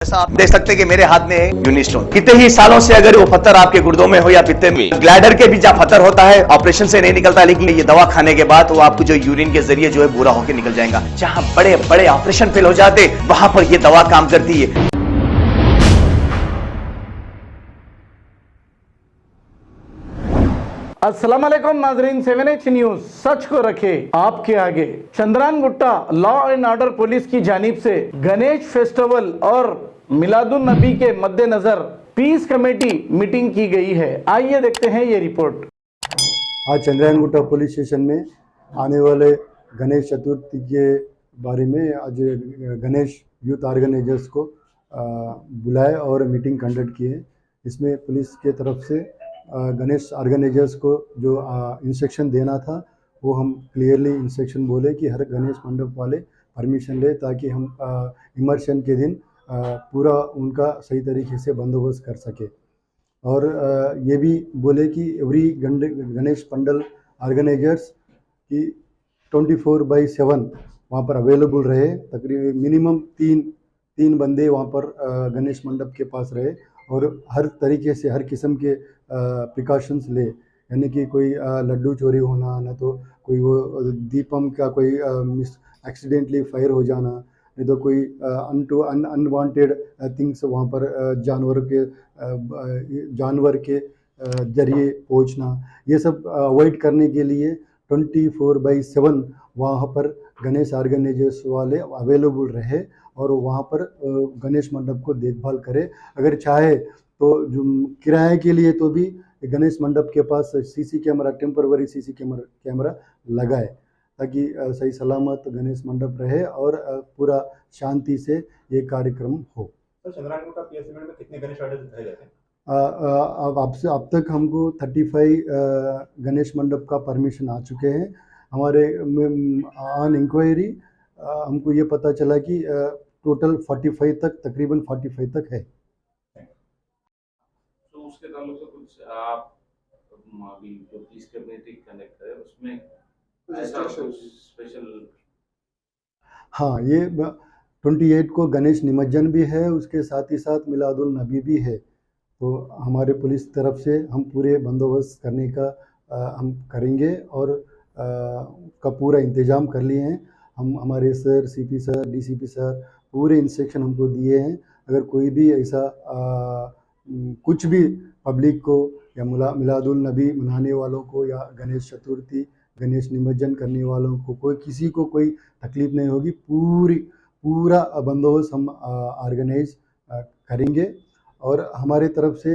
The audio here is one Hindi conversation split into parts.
जैसा आप देख सकते हैं कि मेरे हाथ में है यूनिस्टोन। कितने ही सालों से अगर वो पत्थर आपके गुर्दों में हो या पित्ते में, ग्लैडर के भी जहाँ पत्थर होता है ऑपरेशन से नहीं निकलता, लेकिन ये दवा खाने के बाद वो आपको जो यूरिन के जरिए जो है पूरा होकर निकल जाएगा। जहाँ बड़े बड़े ऑपरेशन फेल हो जाते वहां पर ये दवा काम करती है। अस्सलाम वालेकुम नाजरीन, 7H न्यूज सच को रखे आपके आगे। Chandran Gutta law and order police की जानिब से गणेश फेस्टिवल और मिलादुन नबी के मद्देनजर पीस कमेटी मीटिंग की गई है। आइए देखते हैं ये रिपोर्ट। आज चंद्रान गुट्टा पुलिस स्टेशन में आने वाले गणेश चतुर्थी के बारे में आज गणेश यूथ ऑर्गेनाइजर्स को बुलाए और मीटिंग कंडक्ट की है। इसमें पुलिस के तरफ से गणेश ऑर्गेनाइजर्स को जो इंस्ट्रक्शन देना था वो हम क्लियरली इंस्ट्रक्शन बोले कि हर गणेश मंडप वाले परमिशन ले, ताकि हम इमर्शन के दिन पूरा उनका सही तरीके से बंदोबस्त कर सके। और ये भी बोले कि एवरी गणेश पंडल ऑर्गेनाइजर्स की 24/7 वहाँ पर अवेलेबल रहे। तकरीबन मिनिमम तीन बंदे वहाँ पर गणेश मंडप के पास रहे और हर तरीके से हर किस्म के प्रिकॉशंस ले, यानी कि कोई लड्डू चोरी होना, ना तो कोई वो दीपम का कोई एक्सीडेंटली फायर हो जाना, नहीं तो कोई अनवांटेड थिंग्स वहाँ पर जानवर के जरिए पहुँचना, ये सब अवॉइड करने के लिए 24/7 वहाँ पर गणेश ऑर्गेनाइजर्स वाले अवेलेबल रहे और वहाँ पर गणेश मंडप को देखभाल करे। अगर चाहे तो जो किराए के लिए तो भी गणेश मंडप के पास CC camera, temporary CC camera लगाए, ताकि सही सलामत गणेश मंडप रहे और पूरा शांति से ये कार्यक्रम हो। सर, चंद्रान गुट्टा पीएसएमएल में कितने गणेश ऑर्डर दिए जाते हैं? अब तक हमको 35 गणेश मंडप का परमिशन आ चुके हैं। हमारे ऑन इंक्वायरी हमको ये पता चला कि टोटल 45 तक, तकरीबन 45 तक है। तो उसके ताल्लुक से कुछ आप अभी जो पीस कमेटी कनेक्ट है उसमें ऐसा कुछ स्पेशल? हाँ, ये 28 को गणेश निमज्जन भी है, उसके साथ ही साथ मिलादुल नबी भी है। तो हमारे पुलिस तरफ से हम पूरे बंदोबस्त करने का हम करेंगे और का पूरा इंतज़ाम कर लिए हैं। हमारे sir, CP sir, DCP sir पूरे इंस्ट्रक्शन हमको दिए हैं। अगर कोई भी ऐसा कुछ भी पब्लिक को या मिलादुल नबी मनाने वालों को या गणेश चतुर्थी, गणेश निमज्जन करने वालों को किसी को कोई तकलीफ़ नहीं होगी। पूरा बंदोबस्त हम ऑर्गेनाइज करेंगे और हमारे तरफ से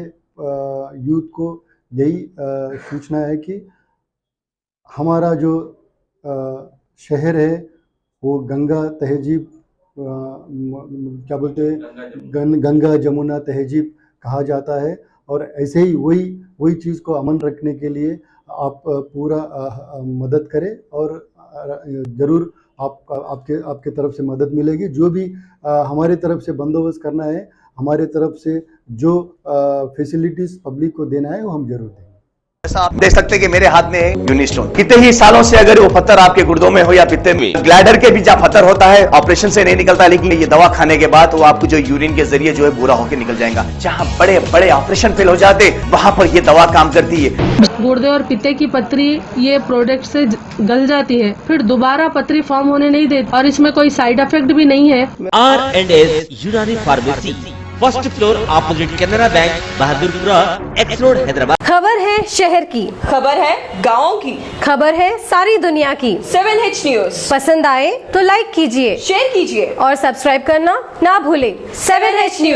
यूथ को यही सूचना है कि हमारा जो शहर है वो गंगा तहजीब, क्या बोलते हैं, गंगा जमुना तहजीब कहा जाता है। और ऐसे ही वही चीज़ को अमन रखने के लिए आप पूरा मदद करें और ज़रूर आपके तरफ से मदद मिलेगी। जो भी हमारे तरफ से बंदोबस्त करना है, हमारे तरफ से जो फैसिलिटीज़ पब्लिक को देना है वो हम ज़रूर देंगे। जैसा आप देख सकते हैं कि मेरे हाथ में है यूनिस्टोन। कितने ही सालों से अगर वो पत्थर आपके गुर्दों में हो या पित्ते में, ग्लैडर के भी जहाँ पत्थर होता है ऑपरेशन से नहीं निकलता, लेकिन ये दवा खाने के बाद वो आपको जो यूरिन के जरिए जो है पूरा होकर निकल जाएगा। जहाँ बड़े बड़े ऑपरेशन फेल हो जाते वहां पर ये दवा काम करती है। गुर्दे और पित्ते की पथरी ये प्रोडक्ट से गल जाती है, फिर दोबारा पथरी फॉर्म होने नहीं देती और इसमें कोई साइड इफेक्ट भी नहीं है। R&S यूनानी pharmacy, first floor opposite Canara bank, Bahadurpura, x road, Hyderabad. खबर है शहर की, खबर है गाँव की, खबर है सारी दुनिया की। 7H न्यूज पसंद आए तो लाइक कीजिए, शेयर कीजिए और सब्सक्राइब करना ना भूले। 7H news.